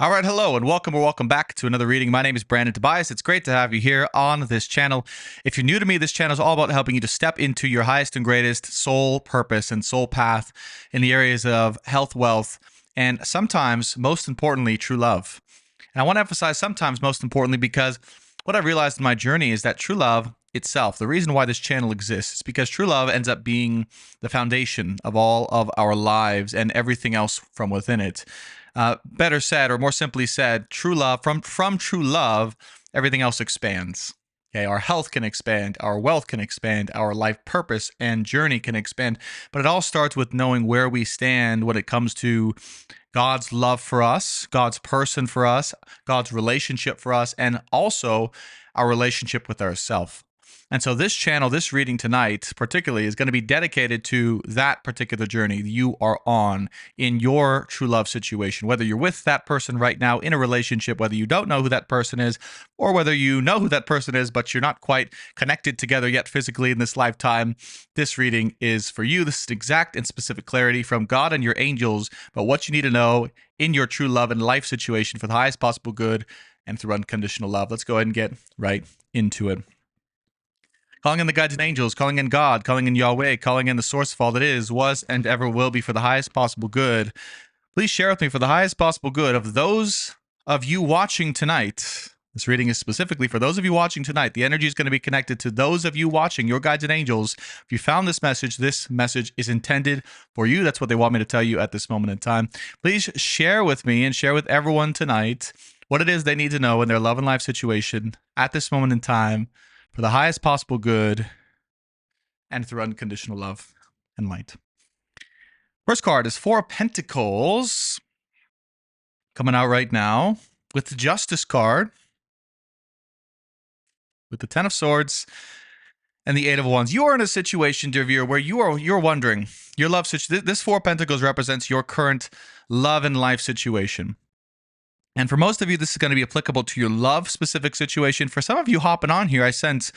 All right, hello, and welcome or welcome back to another reading. My name is Brandon Tobias. It's great to have you here on this channel. If you're new to me, this channel is all about helping you to step into your highest and greatest soul purpose and soul path in the areas of health, wealth, and sometimes, most importantly, true love. And I want to emphasize sometimes, most importantly, because what I've realized in my journey is that true love itself, the reason why this channel exists, is because true love ends up being the foundation of all of our lives and everything else from within it. Better said, or more simply said, true love, from true love, everything else expands. Okay, our health can expand, our wealth can expand, our life purpose and journey can expand. But it all starts with knowing where we stand when it comes to God's love for us, God's person for us, God's relationship for us, and also our relationship with ourselves. And so this channel, this reading tonight particularly, is going to be dedicated to that particular journey you are on in your true love situation. Whether you're with that person right now in a relationship, whether you don't know who that person is, or whether you know who that person is, but you're not quite connected together yet physically in this lifetime, this reading is for you. This is exact and specific clarity from God and your angels about what you need to know in your true love and life situation for the highest possible good and through unconditional love. Let's go ahead and get right into it. Calling in the guides and angels, calling in God, calling in Yahweh, calling in the source of all that is, was, and ever will be for the highest possible good. Please share with me for the highest possible good of those of you watching tonight. This reading is specifically for those of you watching tonight. The energy is going to be connected to those of you watching, your guides and angels. If you found this message is intended for you. That's what they want me to tell you at this moment in time. Please share with me and share with everyone tonight what it is they need to know in their love and life situation at this moment in time, for the highest possible good and through unconditional love and light. First card is Four of Pentacles, coming out right now with the Justice card, with the Ten of Swords and the Eight of Wands. You are in a situation, dear viewer, where you're wondering, your love situation. This Four of Pentacles represents your current love and life situation. And for most of you, this is going to be applicable to your love-specific situation. For some of you hopping on here, I sense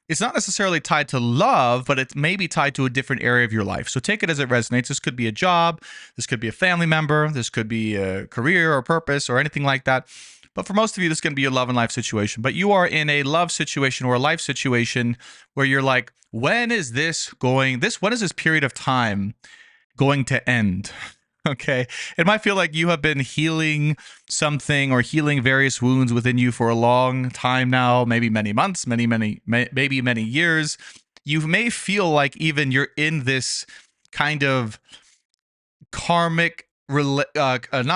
it's not necessarily tied to love, but it may be tied to a different area of your life. So take it as it resonates. This could be a job. This could be a family member. This could be a career or purpose or anything like that. But for most of you, this is going to be your love and life situation. But you are in a love situation or a life situation where you're like, when is this period of time going to end? Okay. It might feel like you have been healing something or healing various wounds within you for a long time now, maybe many months, maybe many years. You may feel like even you're in this kind of karmic, not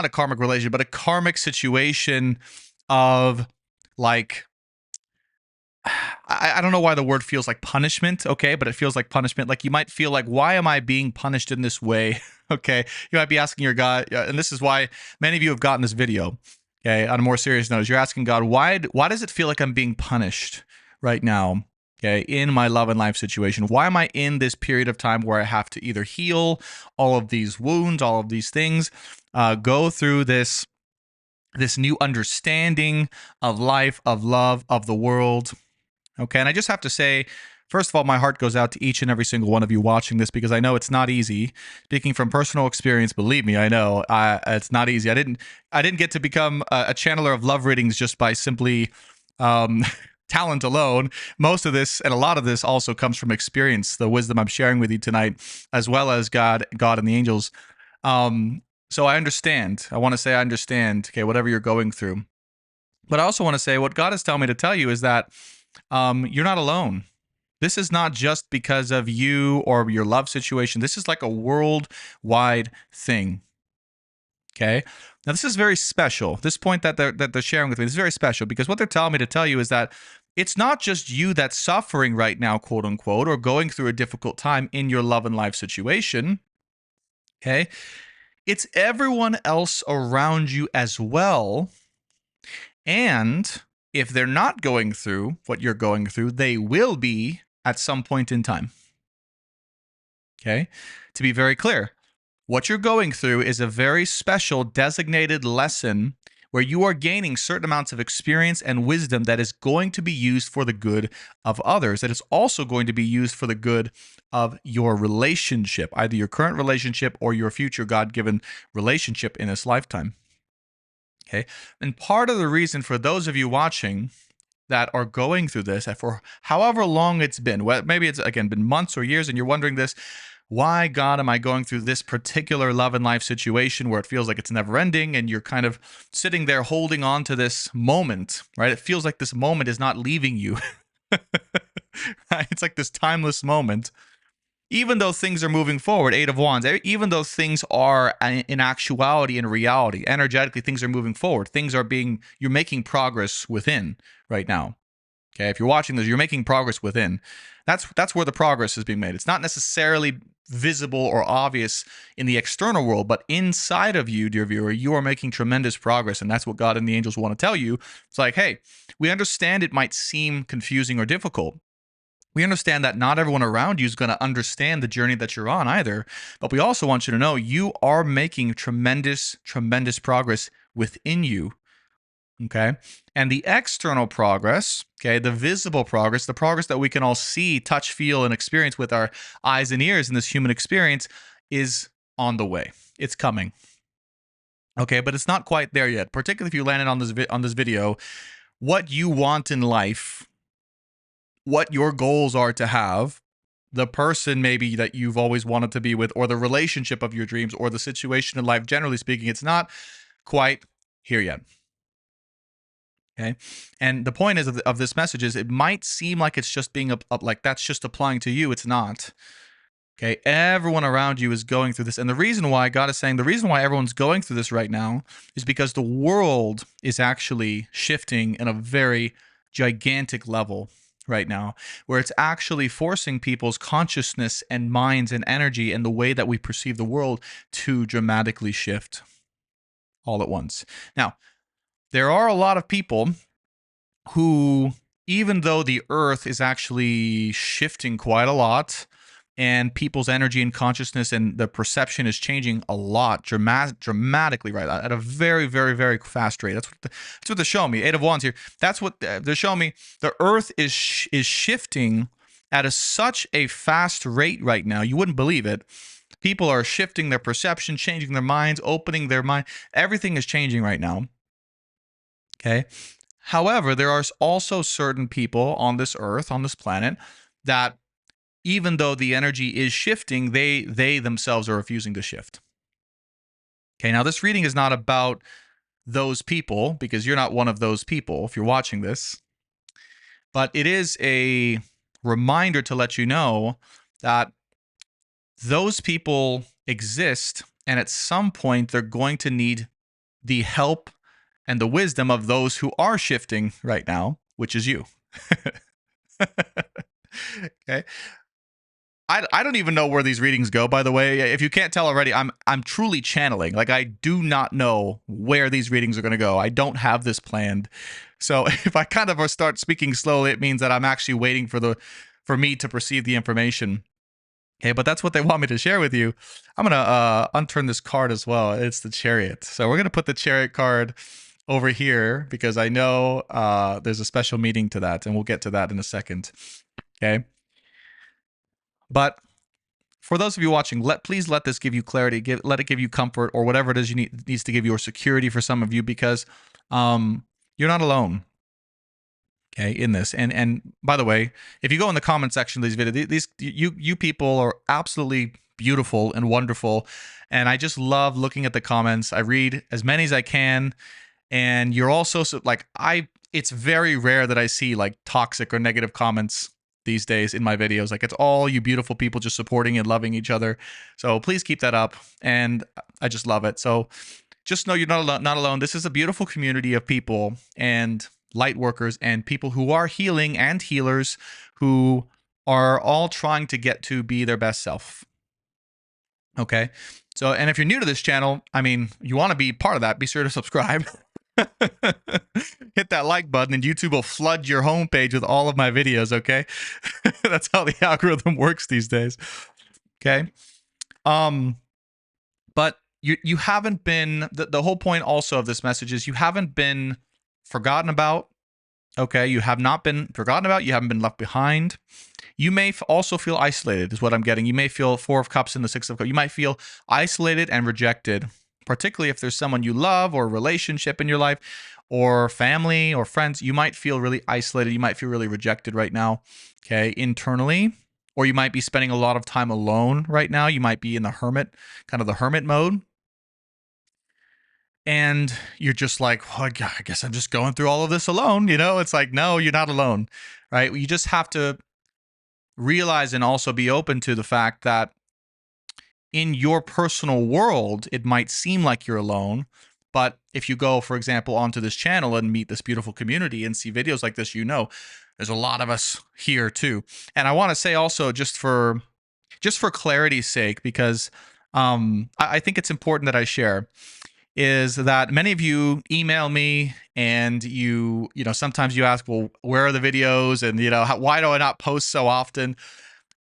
a karmic relation, but a karmic situation of like, I don't know why the word feels like punishment, okay? But it feels like punishment. Like you might feel like, why am I being punished in this way? Okay, you might be asking your God, and this is why many of you have gotten this video, okay? On a more serious note, you're asking God, why does it feel like I'm being punished right now, okay, in my love and life situation? Why am I in this period of time where I have to either heal all of these wounds, all of these things, go through this new understanding of life, of love, of the world? Okay, and I just have to say, first of all, my heart goes out to each and every single one of you watching this, because I know it's not easy. Speaking from personal experience, believe me, I know it's not easy. I didn't get to become a channeler of love readings just by simply talent alone. Most of this and a lot of this also comes from experience, the wisdom I'm sharing with you tonight, as well as God and the angels. So I understand. I want to say I understand, okay, whatever you're going through. But I also want to say what God is telling me to tell you is that you're not alone. This is not just because of you or your love situation. This is like a worldwide thing. Okay? Now, this is very special. This point that they're sharing with me is very special, because what they're telling me to tell you is that it's not just you that's suffering right now, quote unquote, or going through a difficult time in your love and life situation. Okay? It's everyone else around you as well. And if they're not going through what you're going through, they will be at some point in time. Okay? To be very clear, what you're going through is a very special designated lesson where you are gaining certain amounts of experience and wisdom that is going to be used for the good of others, that is also going to be used for the good of your relationship, either your current relationship or your future God-given relationship in this lifetime. Okay. And part of the reason for those of you watching that are going through this for however long it's been, maybe it's again been months or years, and you're wondering this, why, God, am I going through this particular love and life situation where it feels like it's never ending, and you're kind of sitting there holding on to this moment, right? It feels like this moment is not leaving you. Right? It's like this timeless moment. Even though things are moving forward, Eight of Wands, even though things are in actuality, in reality, energetically, things are moving forward. You're making progress within right now. Okay, if you're watching this, you're making progress within. That's where the progress is being made. It's not necessarily visible or obvious in the external world, but inside of you, dear viewer, you are making tremendous progress, and that's what God and the angels want to tell you. It's like, hey, we understand it might seem confusing or difficult. We understand that not everyone around you is going to understand the journey that you're on either, but we also want you to know you are making tremendous, tremendous progress within you. Okay. And the external progress, okay, the visible progress, the progress that we can all see, touch, feel, and experience with our eyes and ears in this human experience is on the way. It's coming. Okay, but it's not quite there yet. Particularly if you landed on this video, what you want in life, what your goals are to have, the person maybe that you've always wanted to be with, or the relationship of your dreams, or the situation in life, generally speaking, it's not quite here yet. Okay. And the point is of this message is it might seem like it's just being like that's just applying to you. It's not. Okay. Everyone around you is going through this. And the reason why God is saying the reason why everyone's going through this right now is because the world is actually shifting in a very gigantic level right now, where it's actually forcing people's consciousness and minds and energy and the way that we perceive the world to dramatically shift all at once. Now, there are a lot of people who, even though the earth is actually shifting quite a lot and people's energy and consciousness and the perception is changing a lot dramatically, right, at a very, very, very fast rate. That's what they're showing me. Eight of Wands here. That's what they're showing me. The earth is shifting at such a fast rate right now. You wouldn't believe it. People are shifting their perception, changing their minds, opening their mind. Everything is changing right now. Okay. However, there are also certain people on this earth, on this planet, that even though the energy is shifting, they themselves are refusing to shift. Okay. Now, this reading is not about those people, because you're not one of those people if you're watching this, but it is a reminder to let you know that those people exist, and at some point they're going to need the help and the wisdom of those who are shifting right now, which is you. Okay. I don't even know where these readings go, by the way. If you can't tell already, I'm truly channeling. Like, I do not know where these readings are going to go. I don't have this planned. So if I kind of start speaking slowly, it means that I'm actually waiting for me to perceive the information. Okay, but that's what they want me to share with you. I'm going to unturn this card as well. It's the Chariot. So we're going to put the Chariot card over here because I know there's a special meaning to that, and we'll get to that in a second. Okay. But for those of you watching, please let this give you clarity. Let it give you comfort, or whatever it is needs to give you, or security for some of you, because you're not alone. Okay, in this. And by the way, if you go in the comment section of these videos, you people are absolutely beautiful and wonderful, and I just love looking at the comments. I read as many as I can, and you're also it's very rare that I see like toxic or negative comments these days in my videos. Like, it's all you beautiful people just supporting and loving each other. So please keep that up, and I just love it. So just know you're not alone. This is a beautiful community of people and light workers and people who are healing and healers who are all trying to get to be their best self. Okay. So, and if you're new to this channel, I mean, you want to be part of that, be sure to subscribe. Hit that like button, and YouTube will flood your homepage with all of my videos, okay? That's how the algorithm works these days. Okay. But you haven't been, the whole point also of this message is you haven't been forgotten about. Okay, you have not been forgotten about. You haven't been left behind. You may also feel isolated, is what I'm getting. You may feel Four of Cups and the Six of Cups. You might feel isolated and rejected particularly if there's someone you love or a relationship in your life or family or friends, you might feel really isolated. You might feel really rejected right now, okay, internally. Or you might be spending a lot of time alone right now. You might be in the hermit, kind of the hermit mode. And you're just like, well, I guess I'm just going through all of this alone. It's like, no, you're not alone, right? You just have to realize and also be open to the fact that in your personal world, it might seem like you're alone. But if you go, for example, onto this channel and meet this beautiful community and see videos like this, there's a lot of us here too. And I want to say also, just for clarity's sake, because I think it's important that I share, is that many of you email me and sometimes you ask, well, where are the videos? And, why do I not post so often?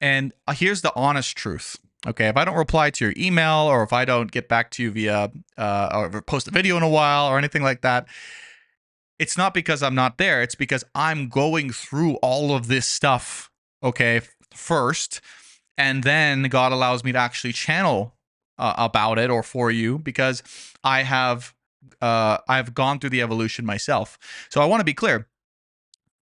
And here's the honest truth. Okay, if I don't reply to your email, or if I don't get back to you via or post a video in a while or anything like that, it's not because I'm not there. It's because I'm going through all of this stuff, okay, first, and then God allows me to actually channel about it or for you, because I've gone through the evolution myself. So I want to be clear.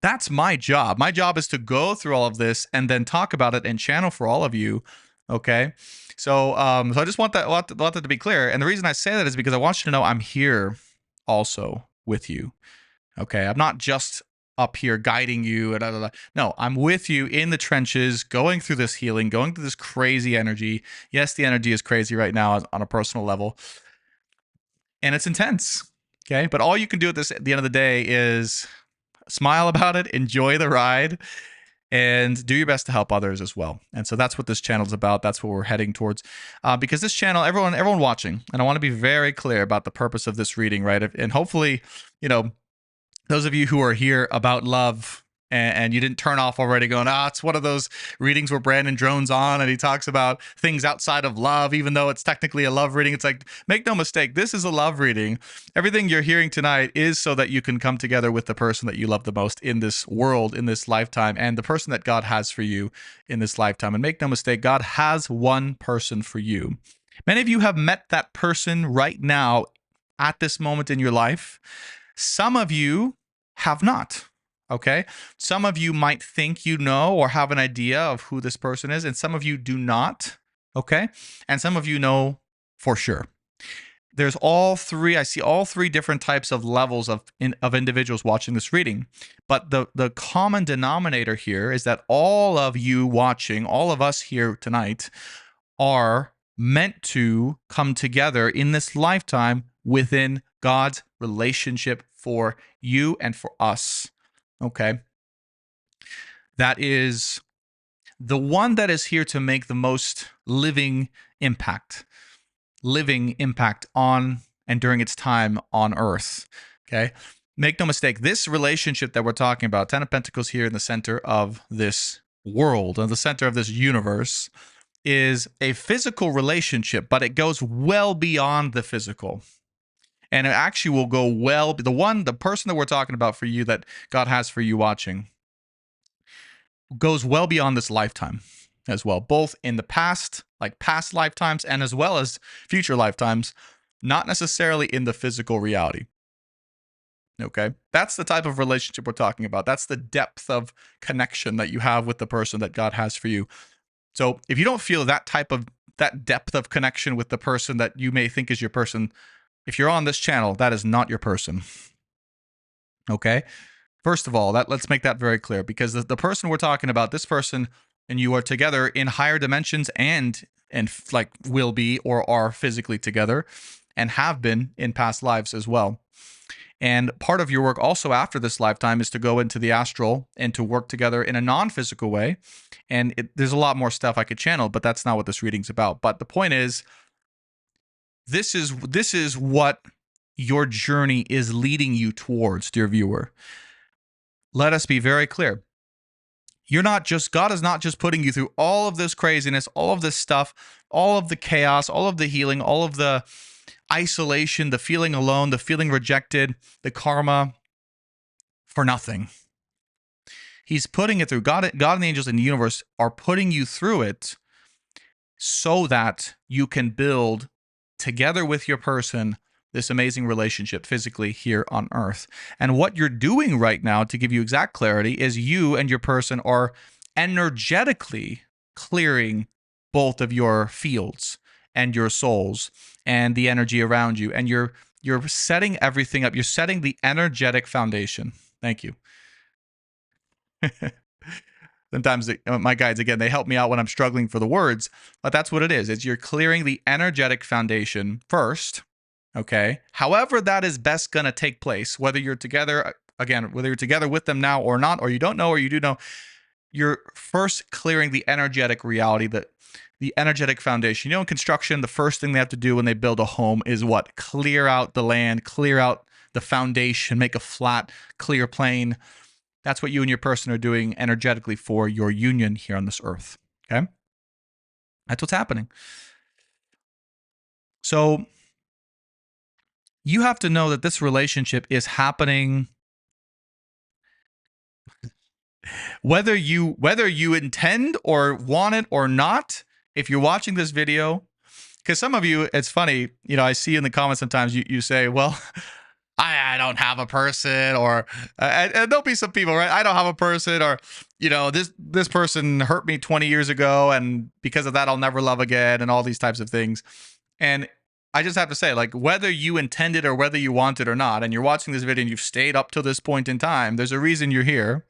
That's my job. My job is to go through all of this and then talk about it and channel for all of you. Okay. So I just want that to be clear. And the reason I say that is because I want you to know I'm here also with you. Okay. I'm not just up here guiding you. No, I'm with you in the trenches, going through this healing, going through this crazy energy. Yes, the energy is crazy right now on a personal level, and it's intense. Okay. But all you can do at the end of the day is smile about it, enjoy the ride, and do your best to help others as well. And so that's what this channel is about. That's what we're heading towards. Because this channel, everyone watching, and I want to be very clear about the purpose of this reading, right? And hopefully, those of you who are here about love and you didn't turn off already going, it's one of those readings where Brandon drones on and he talks about things outside of love, even though it's technically a love reading. It's like, make no mistake, this is a love reading. Everything you're hearing tonight is so that you can come together with the person that you love the most in this world, in this lifetime, and the person that God has for you in this lifetime. And make no mistake, God has one person for you. Many of you have met that person right now at this moment in your life. Some of you have not. Okay. Some of you might think you know or have an idea of who this person is, and some of you do not. Okay. And some of you know for sure. There's all three. I see all three different types of levels of individuals watching this reading. But the common denominator here is that all of you watching, all of us here tonight, are meant to come together in this lifetime within God's relationship for you and for us. Okay. That is the one that is here to make the most living impact on and during its time on earth. Okay. Make no mistake, this relationship that we're talking about, Ten of Pentacles here in the center of this world, in the center of this universe, is a physical relationship, but it goes well beyond the physical. And it actually will go the person that we're talking about for you, that God has for you watching, goes well beyond this lifetime as well, both in the past, like past lifetimes, and as well as future lifetimes, not necessarily in the physical reality. Okay. That's the type of relationship we're talking about. That's the depth of connection that you have with the person that God has for you. So if you don't feel that depth of connection with the person that you may think is your person, if you're on this channel, that is not your person. Okay? First of all, let's make that very clear, because the person we're talking about, this person and you are together in higher dimensions and like will be or are physically together and have been in past lives as well. And part of your work also after this lifetime is to go into the astral and to work together in a non-physical way. And there's a lot more stuff I could channel, but that's not what this reading's about. But the point is, this is what your journey is leading you towards, dear viewer. Let us be very clear. God is not just putting you through all of this craziness, all of this stuff, all of the chaos, all of the healing, all of the isolation, the feeling alone, the feeling rejected, the karma, for nothing. He's putting it through. God and the angels in the universe are putting you through it so that you can build together with your person, this amazing relationship physically here on Earth. And what you're doing right now, to give you exact clarity, is you and your person are energetically clearing both of your fields and your souls and the energy around you. And you're setting everything up. You're setting the energetic foundation. Thank you. Sometimes my guides, again, they help me out when I'm struggling for the words, but that's what it is. It's you're clearing the energetic foundation first, okay? However that is best going to take place, whether you're together, again, whether you're together with them now or not, or you don't know or you do know, you're first clearing the energetic reality, that the energetic foundation. You know, in construction, the first thing they have to do when they build a home is what? Clear out the land, clear out the foundation, make a flat, clear plane. That's what you and your person are doing energetically for your union here on this earth. Okay? That's what's happening. So you have to know that this relationship is happening whether you intend or want it or not. If you're watching this video, because some of you, it's funny, you know, I see in the comments sometimes you say, well, I don't have a person, or and there'll be some people, right? I don't have a person, or you know, this person hurt me 20 years ago, and because of that, I'll never love again, and all these types of things. And I just have to say, like, whether you intended or whether you want it or not, and you're watching this video and you've stayed up to this point in time, there's a reason you're here,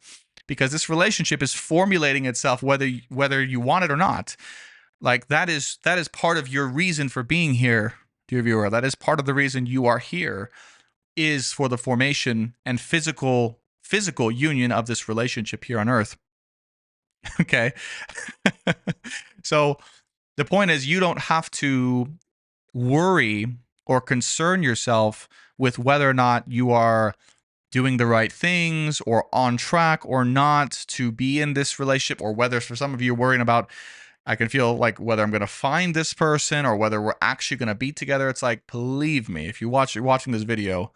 because this relationship is formulating itself whether you want it or not. Like that is part of your reason for being here, dear viewer. That is part of the reason you are here, is for the formation and physical union of this relationship here on Earth. Okay. So the point is, you don't have to worry or concern yourself with whether or not you are doing the right things or on track or not to be in this relationship, or whether, for some of you, worrying about, I can feel like, whether I'm going to find this person or whether we're actually going to be together. It's like, believe me, if you're watching this video,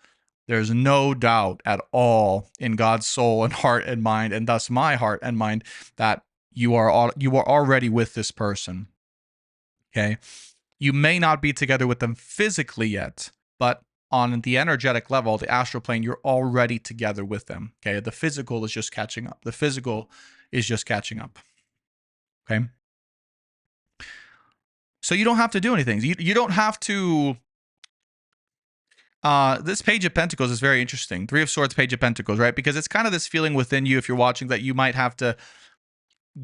there's no doubt at all in God's soul and heart and mind, and thus my heart and mind, that you are already with this person. Okay? You may not be together with them physically yet, but on the energetic level, the astral plane, you're already together with them. Okay? The physical is just catching up. The physical is just catching up. Okay? So you don't have to do anything. You don't have to. This Page of Pentacles is very interesting. Three of Swords, Page of Pentacles, right? Because it's kind of this feeling within you, if you're watching, that you might have to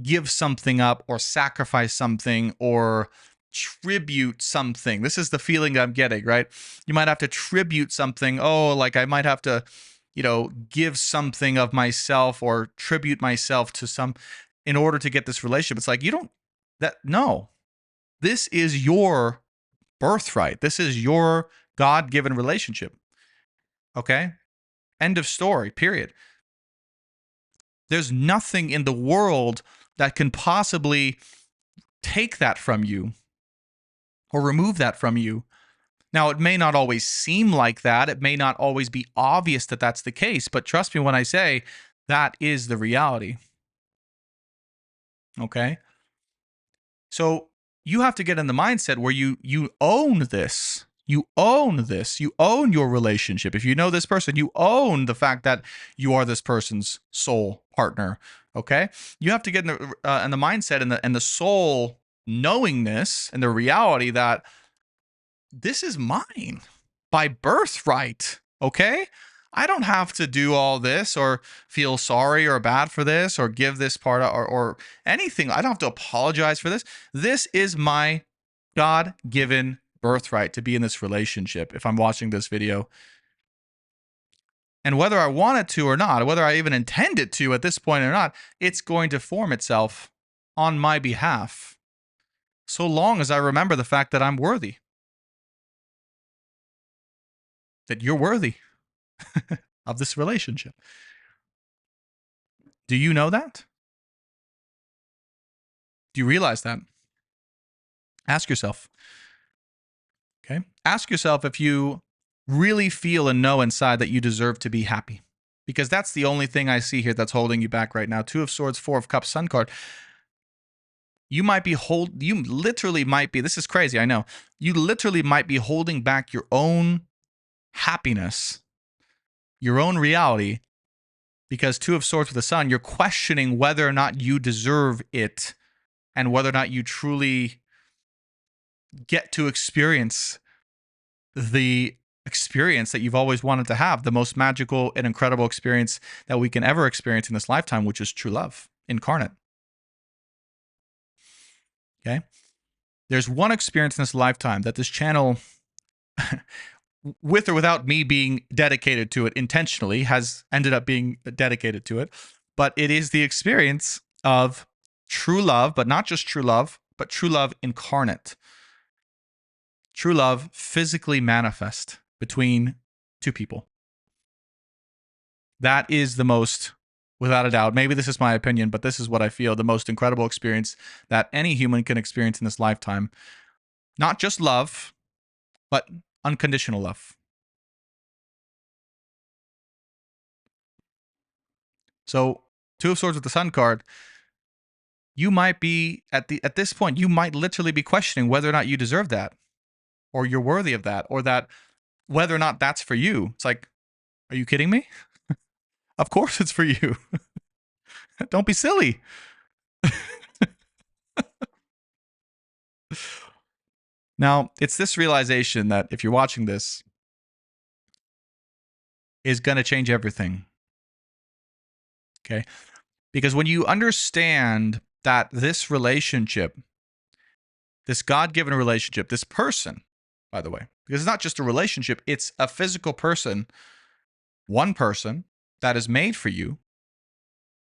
give something up or sacrifice something or tribute something. This is the feeling I'm getting, right? You might have to tribute something. Oh, like I might have to, you know, give something of myself or tribute myself to some in order to get this relationship. It's like, no. This is your birthright. This is your God-given relationship. Okay? End of story, period. There's nothing in the world that can possibly take that from you or remove that from you. Now, it may not always seem like that. It may not always be obvious that that's the case, but trust me when I say that is the reality. Okay? So you have to get in the mindset where you own this. You own this. You own your relationship. If you know this person, you own the fact that you are this person's soul partner. Okay? You have to get in the mindset and the soul knowingness and the reality that this is mine by birthright. Okay? I don't have to do all this or feel sorry or bad for this or give this part or anything. I don't have to apologize for this. This is my God-given birthright to be in this relationship if I'm watching this video. And whether I want it to or not, whether I even intend it to at this point or not, it's going to form itself on my behalf, so long as I remember the fact that I'm worthy, that you're worthy of this relationship. Do you know that? Do you realize that? Ask yourself. Okay? Ask yourself if you really feel and know inside that you deserve to be happy. Because that's the only thing I see here that's holding you back right now. Two of Swords, Four of Cups, Sun card. You might be you literally might be, this is crazy, I know. You literally might be holding back your own happiness, your own reality, because Two of Swords with the Sun, you're questioning whether or not you deserve it and whether or not you truly get to experience the experience that you've always wanted to have, the most magical and incredible experience that we can ever experience in this lifetime, which is true love incarnate. Okay? There's one experience in this lifetime that this channel, with or without me being dedicated to it intentionally, has ended up being dedicated to it. But it is the experience of true love, but not just true love, but true love incarnate. True love physically manifest between two people. That is the most, without a doubt, maybe this is my opinion, but this is what I feel, the most incredible experience that any human can experience in this lifetime. Not just love, but unconditional love. So, Two of Swords with the Sun card, you might be at this point, you might literally be questioning whether or not you deserve that, or you're worthy of that, or that whether or not that's for you. It's like, are you kidding me? Of course it's for you. Don't be silly. Now, it's this realization that if you're watching this, is going to change everything. Okay? Because when you understand that this relationship, this God-given relationship, this person, by the way, because it's not just a relationship, it's a physical person, one person that is made for you,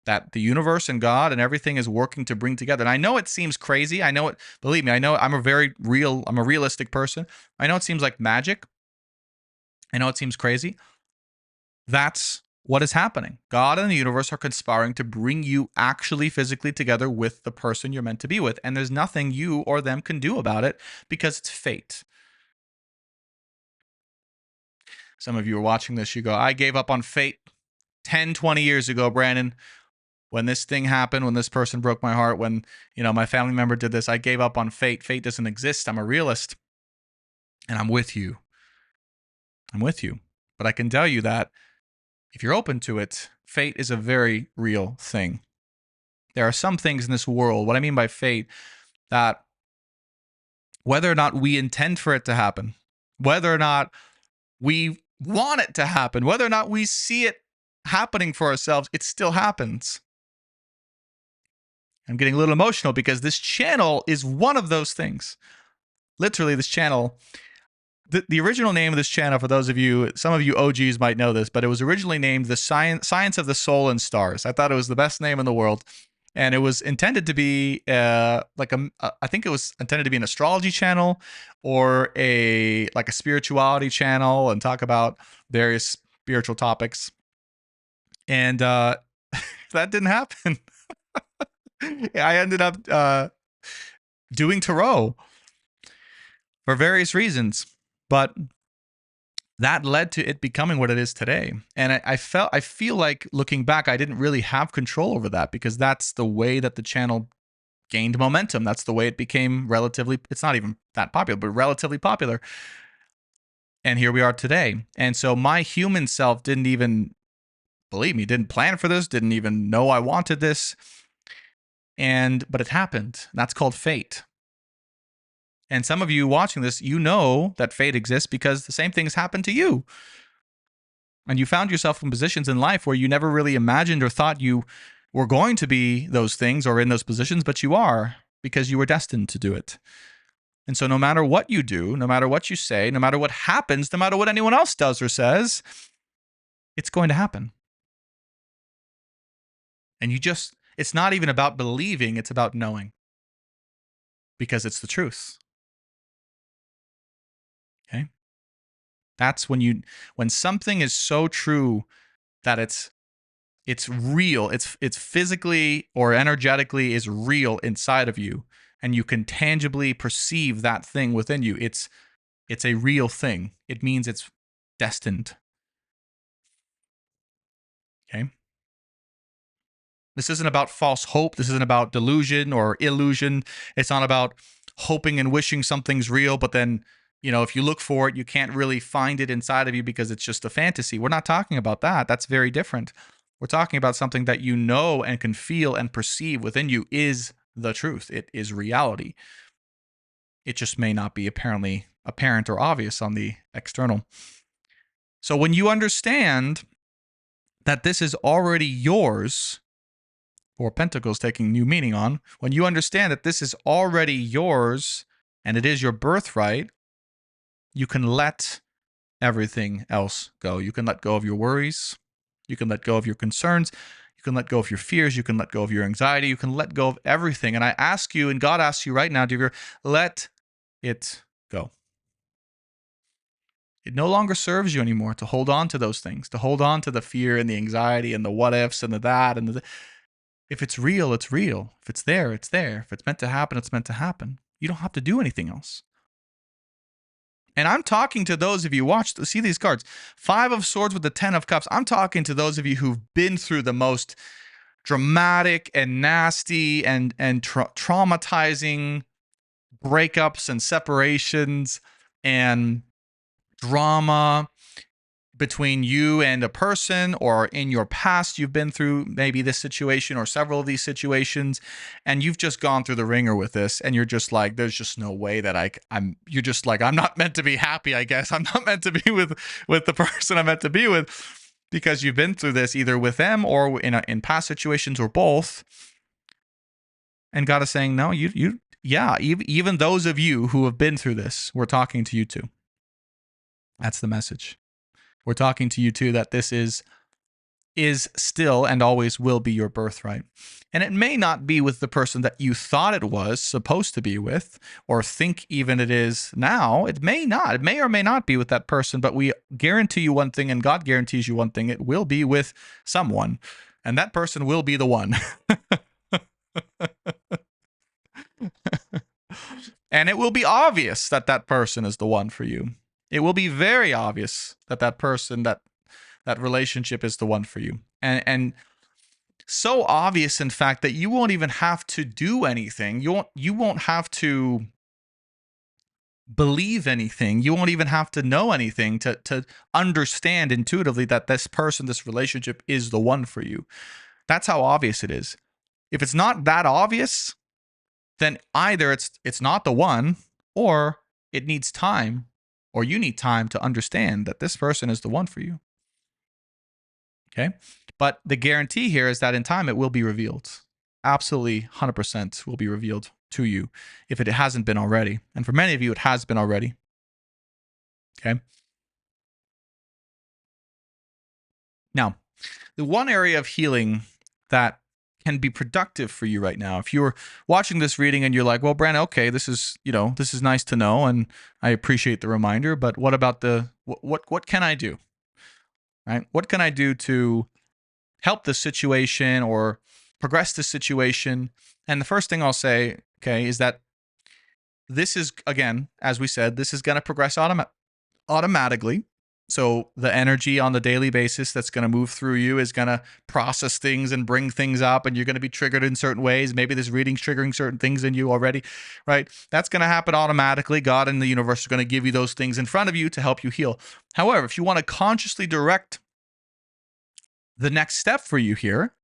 that the universe and God and everything is working to bring together. And I know it seems crazy. I know it, believe me, I know I'm a realistic person. I know it seems like magic. I know it seems crazy. That's what is happening. God and the universe are conspiring to bring you actually physically together with the person you're meant to be with. And there's nothing you or them can do about it because it's fate. Some of you are watching this, you go, I gave up on fate 10, 20 years ago, Brandon. When this thing happened, when this person broke my heart, when, my family member did this, I gave up on fate. Fate doesn't exist. I'm a realist. And I'm with you. I'm with you. But I can tell you that if you're open to it, fate is a very real thing. There are some things in this world, what I mean by fate, that whether or not we intend for it to happen, whether or not we want it to happen, whether or not we see it happening for ourselves, it still happens. I'm getting a little emotional because this channel is one of those things. Literally, this channel, the original name of this channel, for those of you, some of you OGs might know this, but it was originally named The Science of the Soul and Stars. I thought it was the best name in the world. And it was intended to be I think it was intended to be an astrology channel or a spirituality channel and talk about various spiritual topics. And that didn't happen. I ended up doing tarot for various reasons, but that led to it becoming what it is today. And I feel like looking back, I didn't really have control over that because that's the way that the channel gained momentum. That's the way it became it's not even that popular, but relatively popular. And here we are today. And so my human self didn't even, believe me, didn't plan for this, didn't even know I wanted this. But it happened. That's called fate. And some of you watching this, you know that fate exists because the same things happened to you. And you found yourself in positions in life where you never really imagined or thought you were going to be those things or in those positions, but you are because you were destined to do it. And so no matter what you do, no matter what you say, no matter what happens, no matter what anyone else does or says, it's going to happen. And it's not even about believing, it's about knowing. Because it's the truth. Okay? That's when something is so true that it's real, it's physically or energetically is real inside of you, and you can tangibly perceive that thing within you. It's a real thing. It means it's destined. Okay? This isn't about false hope. This isn't about delusion or illusion. It's not about hoping and wishing something's real, but then, if you look for it, you can't really find it inside of you because it's just a fantasy. We're not talking about that. That's very different. We're talking about something that you know and can feel and perceive within you is the truth. It is reality. It just may not be apparent or obvious on the external. So when you understand that this is already yours, Four of Pentacles taking new meaning on, when you understand that this is already yours and it is your birthright, you can let everything else go. You can let go of your worries. You can let go of your concerns. You can let go of your fears. You can let go of your anxiety. You can let go of everything. And I ask you, and God asks you right now, dear viewer, let it go. It no longer serves you anymore to hold on to those things, to hold on to the fear and the anxiety and the what ifs and the that and the. If it's real, it's real. If it's there, it's there. If it's meant to happen, it's meant to happen. You don't have to do anything else. And I'm talking to those of you, see these cards, 5 of Swords with the 10 of Cups. I'm talking to those of you who've been through the most dramatic and nasty and traumatizing breakups and separations and drama between you and a person, or in your past you've been through maybe this situation or several of these situations, and you've just gone through the ringer with this, and you're just like, there's just no way that you're just like, I'm not meant to be happy, I guess. I'm not meant to be with the person I'm meant to be with, because you've been through this either with them or in past situations or both. And God is saying, no, even those of you who have been through this, we're talking to you too. That's the message. We're talking to you too, that this is still and always will be your birthright. And it may not be with the person that you thought it was supposed to be with, or think even it is now. It may not. It may or may not be with that person, but we guarantee you one thing, and God guarantees you one thing. It will be with someone, and that person will be the one. And it will be obvious that that person is the one for you. It will be very obvious that that person, that relationship is the one for you. And so obvious, in fact, that you won't even have to do anything. You won't have to believe anything. You won't even have to know anything to understand intuitively that this person, this relationship is the one for you. That's how obvious it is. If it's not that obvious, then either it's not the one, or it needs time, or you need time to understand that this person is the one for you. Okay? But the guarantee here is that in time it will be revealed. Absolutely 100% will be revealed to you if it hasn't been already. And for many of you, it has been already. Okay? Now, the one area of healing that can be productive for you right now, if you're watching this reading and you're like, well, Brandon, okay, this is nice to know, and I appreciate the reminder, but what about what can I do? Right? What can I do to help this situation or progress this situation? And the first thing I'll say, okay, is that this is, again, as we said, this is going to progress automatically. So the energy on the daily basis that's going to move through you is going to process things and bring things up, and you're going to be triggered in certain ways. Maybe this reading's triggering certain things in you already, right? That's going to happen automatically. God and the universe are going to give you those things in front of you to help you heal. However, if you want to consciously direct the next step for you here,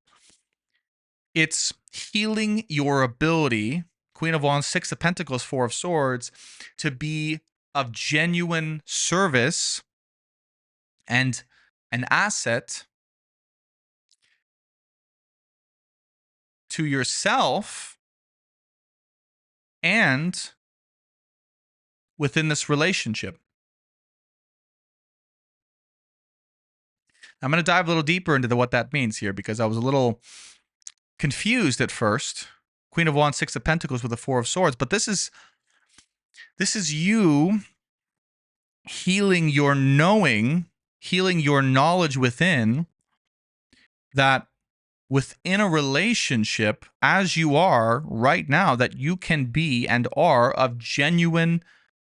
it's healing your ability, Queen of Wands, 6 of Pentacles, 4 of Swords, to be of genuine service and an asset to yourself and within this relationship. I'm going to dive a little deeper into what that means here, because I was a little confused at first. Queen of Wands, 6 of Pentacles with the 4 of Swords, but this is you healing your knowing, healing your knowledge within, that within a relationship, as you are right now, that you can be and are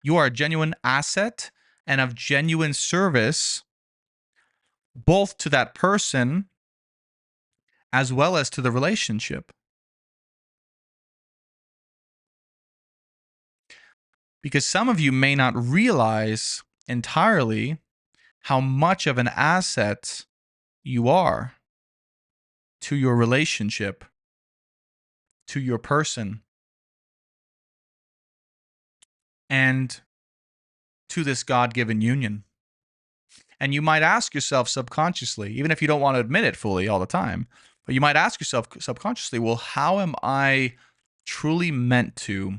you are a genuine asset and of genuine service, both to that person as well as to the relationship. Because some of you may not realize entirely how much of an asset you are to your relationship, to your person, and to this God-given union. And you might ask yourself subconsciously, even if you don't want to admit it fully all the time, but you might ask yourself subconsciously, well, how am I truly meant to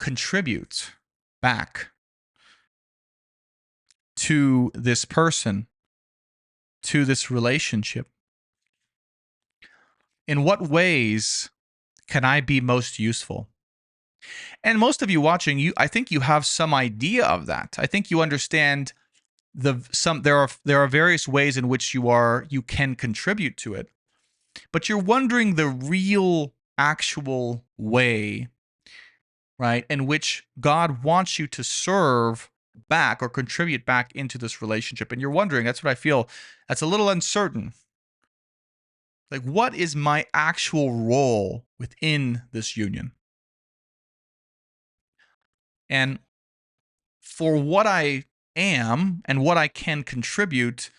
contribute back to this person, to this relationship? In what ways can I be most useful? And most of you watching, I think you have some idea of that. I think you understand there are various ways in which you can contribute to it. But you're wondering the real actual way, right, in which God wants you to serve back or contribute back into this relationship. And you're wondering, that's what I feel, that's a little uncertain. Like, what is my actual role within this union? And for what I am and what I can contribute,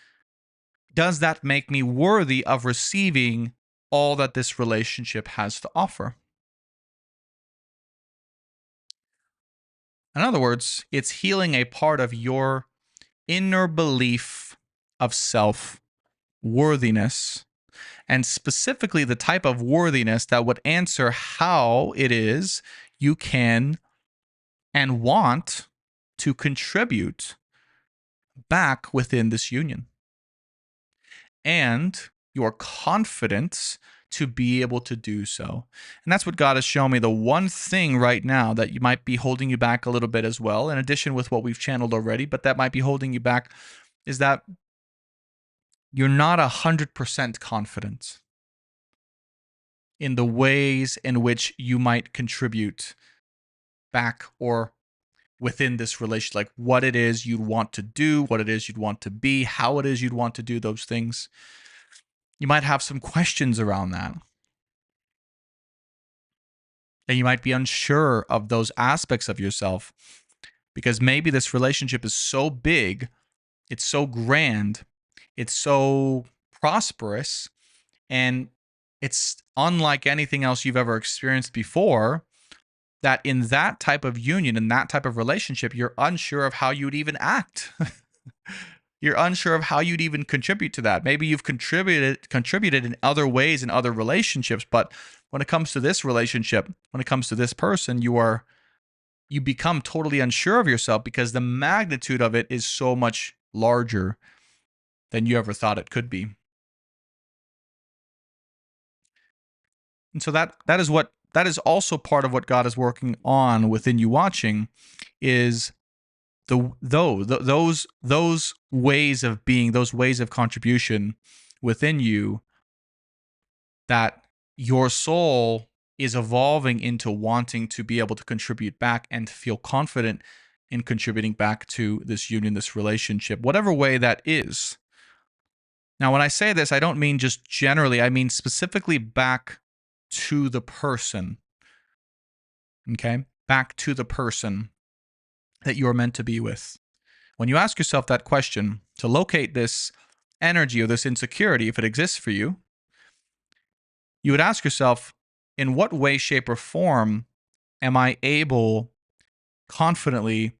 does that make me worthy of receiving all that this relationship has to offer? In other words, it's healing a part of your inner belief of self worthiness, and specifically the type of worthiness that would answer how it is you can and want to contribute back within this union, and your confidence to be able to do so. And that's what God has shown me. The one thing right now that you might be holding you back a little bit as well, in addition with what we've channeled already, but that might be holding you back, is that you're not 100% confident in the ways in which you might contribute back or within this relationship, like what it is you'd want to do, what it is you'd want to be, how it is you'd want to do those things. You might have some questions around that. And you might be unsure of those aspects of yourself because maybe this relationship is so big, it's so grand, it's so prosperous, and it's unlike anything else you've ever experienced before, that in that type of union, in that type of relationship, you're unsure of how you'd even act. You're unsure of how you'd even contribute to that. Maybe you've contributed in other ways in other relationships, but when it comes to this relationship, when it comes to this person, you become totally unsure of yourself because the magnitude of it is so much larger than you ever thought it could be. And so that is also part of what God is working on within you watching, is those ways of being, those ways of contribution within you, that your soul is evolving into wanting to be able to contribute back and to feel confident in contributing back to this union, this relationship, whatever way that is. Now, when I say this, I don't mean just generally, I mean specifically back to the person. Okay? Back to the person that you're meant to be with. When you ask yourself that question, to locate this energy or this insecurity, if it exists for you, you would ask yourself, in what way, shape, or form am I able confidently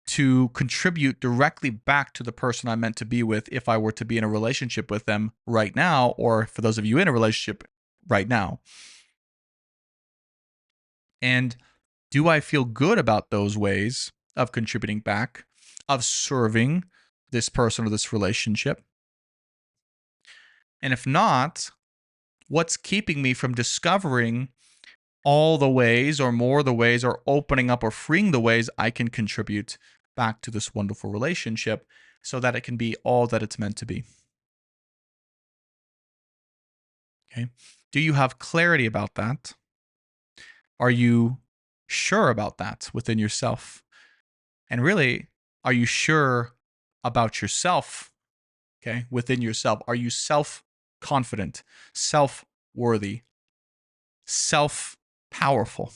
to contribute directly back to the person I'm meant to be with if I were to be in a relationship with them right now, or for those of you in a relationship right now? And do I feel good about those ways of contributing back, of serving this person or this relationship? And if not, what's keeping me from discovering all the ways or more the ways or opening up or freeing the ways I can contribute back to this wonderful relationship so that it can be all that it's meant to be? Okay. Do you have clarity about that? Are you sure about that within yourself? And really, are you sure about yourself? Okay. Within yourself, are you self confident, self-worthy, self-powerful.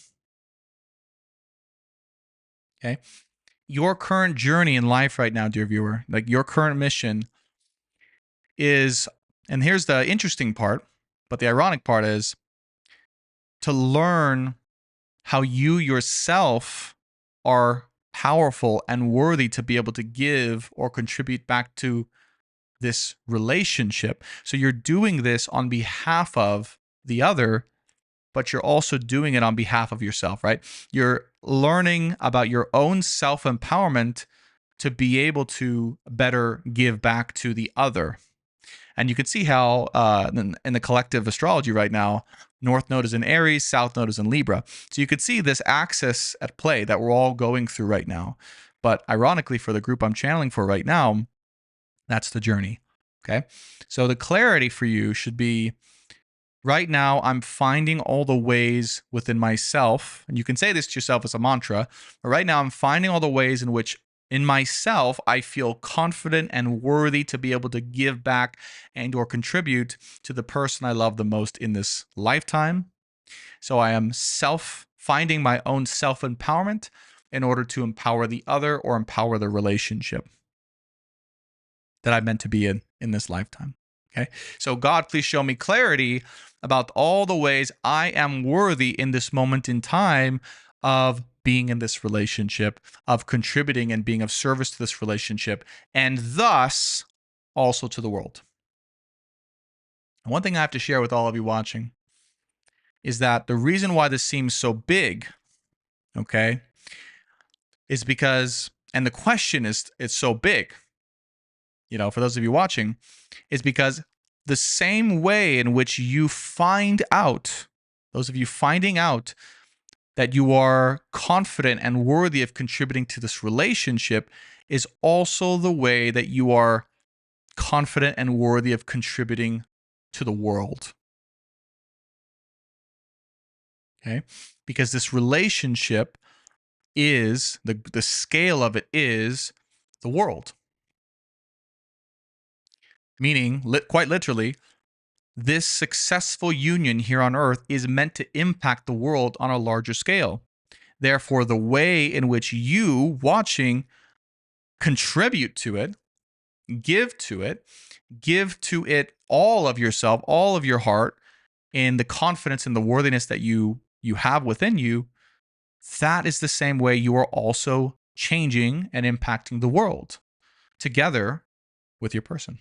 Okay? Your current journey in life right now, dear viewer, like your current mission is, and here's the interesting part, but the ironic part is to learn how you yourself are powerful and worthy to be able to give or contribute back to this relationship. So you're doing this on behalf of the other, but you're also doing it on behalf of yourself, right? You're learning about your own self-empowerment to be able to better give back to the other. And you can see how in the collective astrology right now, North Node is in Aries, South Node is in Libra. So you could see this axis at play that we're all going through right now. But ironically, for the group I'm channeling for right now, that's the journey. Okay. So the clarity for you should be right now, I'm finding all the ways within myself, and you can say this to yourself as a mantra, but right now I'm finding all the ways in which in myself I feel confident and worthy to be able to give back and or contribute to the person I love the most in this lifetime. So I am finding my own self-empowerment in order to empower the other or empower the relationship that I'm meant to be in this lifetime. Okay. So God, please show me clarity about all the ways I am worthy in this moment in time of being in this relationship, of contributing and being of service to this relationship, and thus also to the world. And one thing I have to share with all of you watching is that the reason why this seems so big, okay, is because, and the question is, it's so big, for those of you watching, is because the same way in which you find out, those of you finding out that you are confident and worthy of contributing to this relationship is also the way that you are confident and worthy of contributing to the world. Okay? Because this relationship is, the scale of it is the world. Meaning, quite literally, this successful union here on Earth is meant to impact the world on a larger scale. Therefore, the way in which you watching contribute to it, give to it all of yourself, all of your heart, and the confidence and the worthiness that you have within you, that is the same way you are also changing and impacting the world together with your person.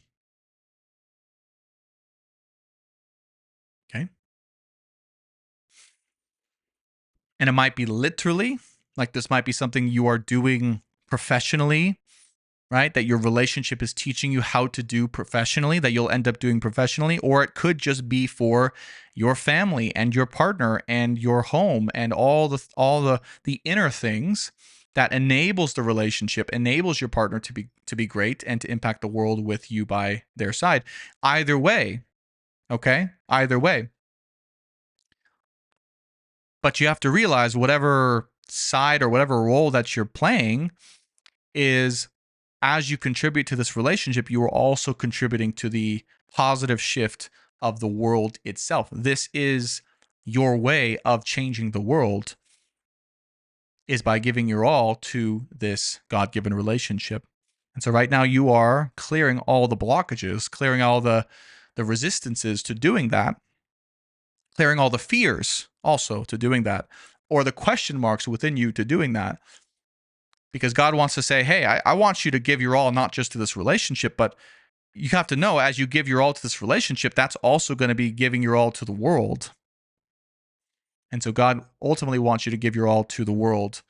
Okay? And it might be literally, like this might be something you are doing professionally, right? That your relationship is teaching you how to do professionally, that you'll end up doing professionally, or it could just be for your family and your partner and your home and all the inner things that enables the relationship, enables your partner to be great and to impact the world with you by their side. Either way, okay? Either way. But you have to realize whatever side or whatever role that you're playing is, as you contribute to this relationship, you are also contributing to the positive shift of the world itself. This is your way of changing the world, is by giving your all to this God-given relationship. And so right now you are clearing all the blockages, clearing all the resistances to doing that, clearing all the fears also to doing that, or the question marks within you to doing that. Because God wants to say, hey, I want you to give your all, not just to this relationship, but you have to know as you give your all to this relationship, that's also going to be giving your all to the world. And so God ultimately wants you to give your all to the world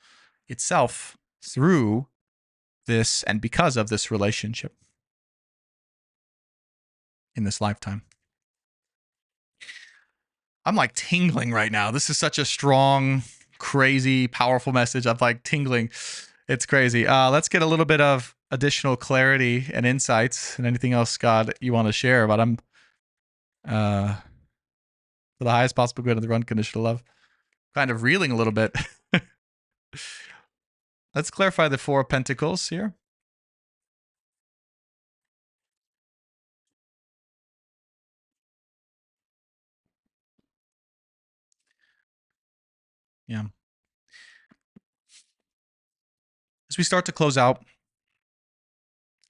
itself through this and because of this relationship in this lifetime. I'm like tingling right now. This is such a strong, crazy, powerful message. I'm like tingling. It's crazy. Let's get a little bit of additional clarity and insights and anything else, God, you want to share. But I'm for the highest possible good of the unconditional love. Kind of reeling a little bit. Let's clarify the Four of Pentacles here. Yeah. As we start to close out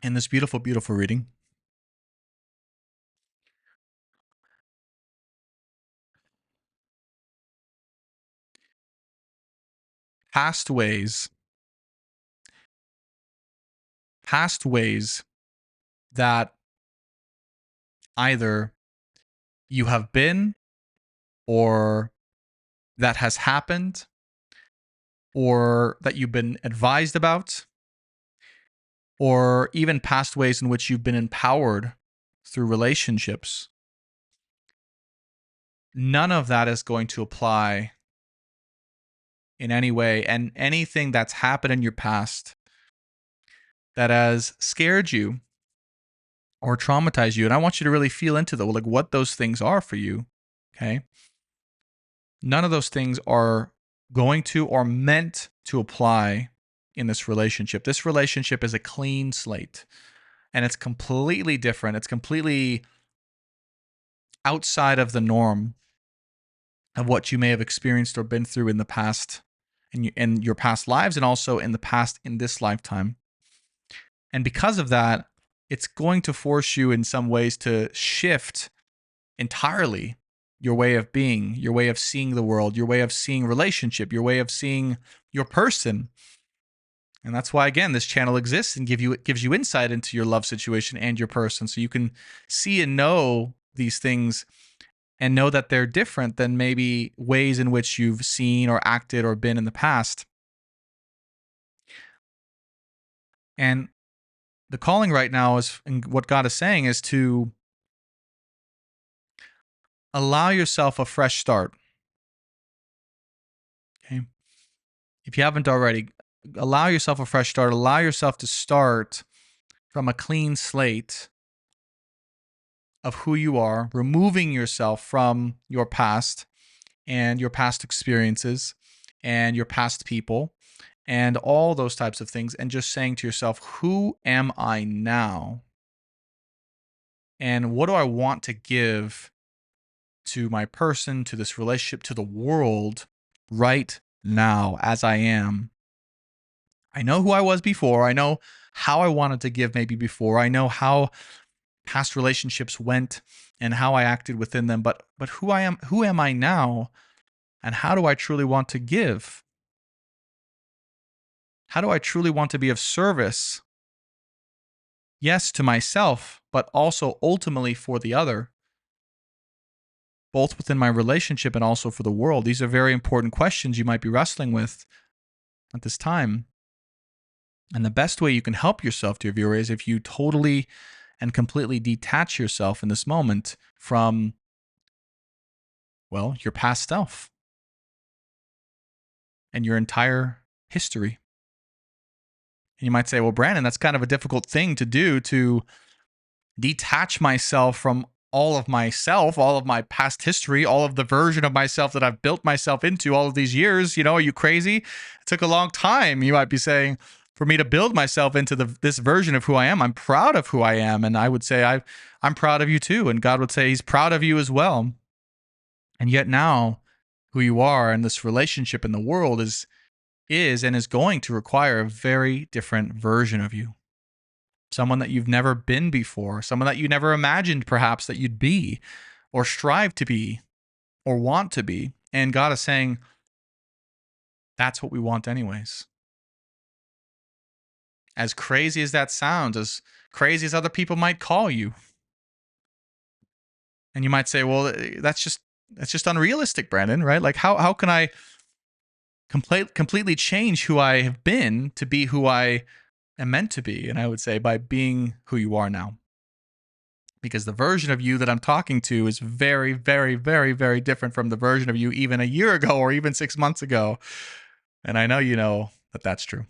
in this beautiful, beautiful reading, past ways, past ways that either you have been or that has happened or that you've been advised about, or even past ways in which you've been empowered through relationships. None of that is going to apply in any way. And anything that's happened in your past that has scared you or traumatized you, and I want you to really feel into like what those things are for you. Okay. None of those things are going to or meant to apply in this relationship. This relationship is a clean slate and it's completely different. It's completely outside of the norm of what you may have experienced or been through in the past, in your past lives, and also in the past in this lifetime. And because of that, it's going to force you in some ways to shift entirely your way of being, your way of seeing the world, your way of seeing relationship, your way of seeing your person. And that's why, again, this channel exists and gives you insight into your love situation and your person, so you can see and know these things and know that they're different than maybe ways in which you've seen or acted or been in the past. And the calling right now is, and what God is saying is to allow yourself a fresh start. Okay. If you haven't already, allow yourself a fresh start. Allow yourself to start from a clean slate of who you are, removing yourself from your past and your past experiences and your past people and all those types of things, and just saying to yourself, who am I now? And what do I want to give to my person, to this relationship, to the world right now as I am? I know who I was before. I know how I wanted to give maybe before. I know how past relationships went and how I acted within them. But who am I now? And how do I truly want to give? How do I truly want to be of service? Yes, to myself, but also ultimately for the other, both within my relationship and also for the world. These are very important questions you might be wrestling with at this time. And the best way you can help yourself, dear viewer, is if you totally and completely detach yourself in this moment from, well, your past self and your entire history. And you might say, well, Brandon, that's kind of a difficult thing to do, to detach myself from all of myself, all of my past history, all of the version of myself that I've built myself into all of these years. You know, are you crazy? It took a long time, you might be saying, for me to build myself into this version of who I am. I'm proud of who I am. And I would say, I'm proud of you too. And God would say he's proud of you as well. And yet now, who you are and this relationship in the world is and is going to require a very different version of you. Someone that you've never been before, someone that you never imagined perhaps that you'd be or strive to be or want to be. And God is saying, that's what we want anyways. As crazy as that sounds, as crazy as other people might call you. And you might say, well, that's just unrealistic, Brandon, right? Like how can I completely change who I have been to be who I am meant to be? And I would say by being who you are now. Because the version of you that I'm talking to is very, very, very, very different from the version of you even a year ago or even 6 months ago. And I know you know that that's true.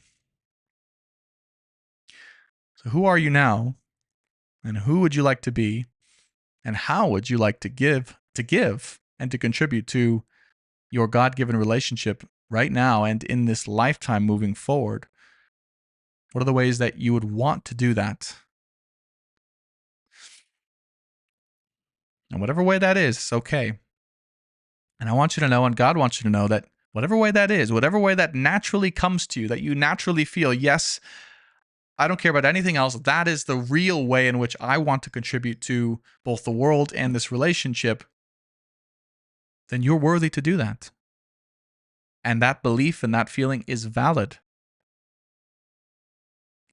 So who are you now? And who would you like to be? And how would you like to give and to contribute to your God-given relationship right now and in this lifetime moving forward? What are the ways that you would want to do that? And whatever way that is, it's okay. And I want you to know, and God wants you to know, that whatever way that is, whatever way that naturally comes to you, that you naturally feel, yes, I don't care about anything else. That is the real way in which I want to contribute to both the world and this relationship. Then you're worthy to do that. And that belief and that feeling is valid.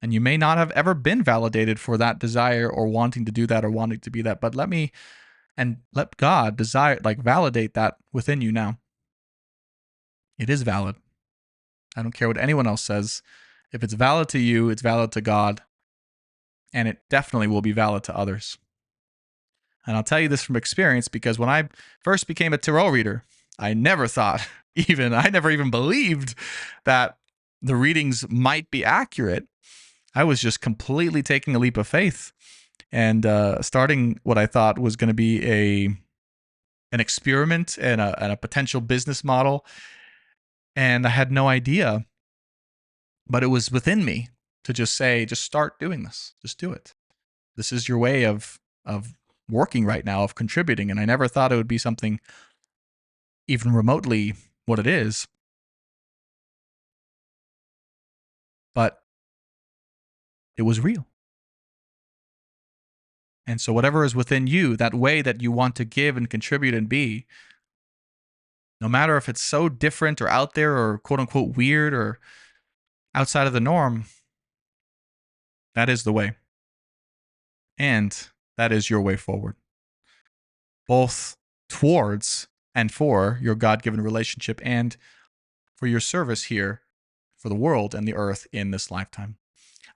And you may not have ever been validated for that desire or wanting to do that or wanting to be that. But let God validate that within you now. It is valid. I don't care what anyone else says. If it's valid to you, it's valid to God. And it definitely will be valid to others. And I'll tell you this from experience, because when I first became a tarot reader, I never even believed that the readings might be accurate. I was just completely taking a leap of faith and starting what I thought was going to be an experiment and a potential business model. And I had no idea, but it was within me to just start doing this. Just do it. This is your way of working right now, of contributing. And I never thought it would be something even remotely what it is. But it was real. And so whatever is within you, that way that you want to give and contribute and be, no matter if it's so different or out there or quote unquote weird or outside of the norm, that is the way. And that is your way forward, both towards and for your God-given relationship and for your service here for the world and the earth in this lifetime.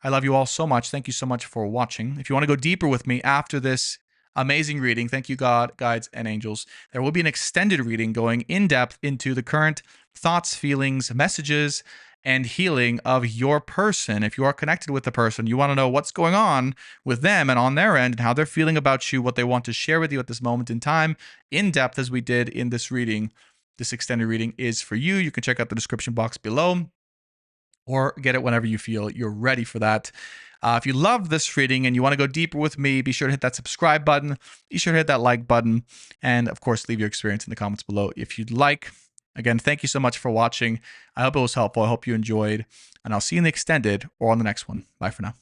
I love you all so much. Thank you so much for watching. If you want to go deeper with me after this amazing reading, thank you, God, guides, and angels, there will be an extended reading going in depth into the current thoughts, feelings, messages, and healing of your person. If you are connected with the person, you want to know what's going on with them and on their end and how they're feeling about you, what they want to share with you at this moment in time, in depth as we did in this reading. This extended reading is for you. You can check out the description box below, or get it whenever you feel you're ready for that. If you love this reading and you want to go deeper with me, be sure to hit that subscribe button. Be sure to hit that like button. And of course, leave your experience in the comments below if you'd like. Again, thank you so much for watching. I hope it was helpful. I hope you enjoyed. And I'll see you in the extended or on the next one. Bye for now.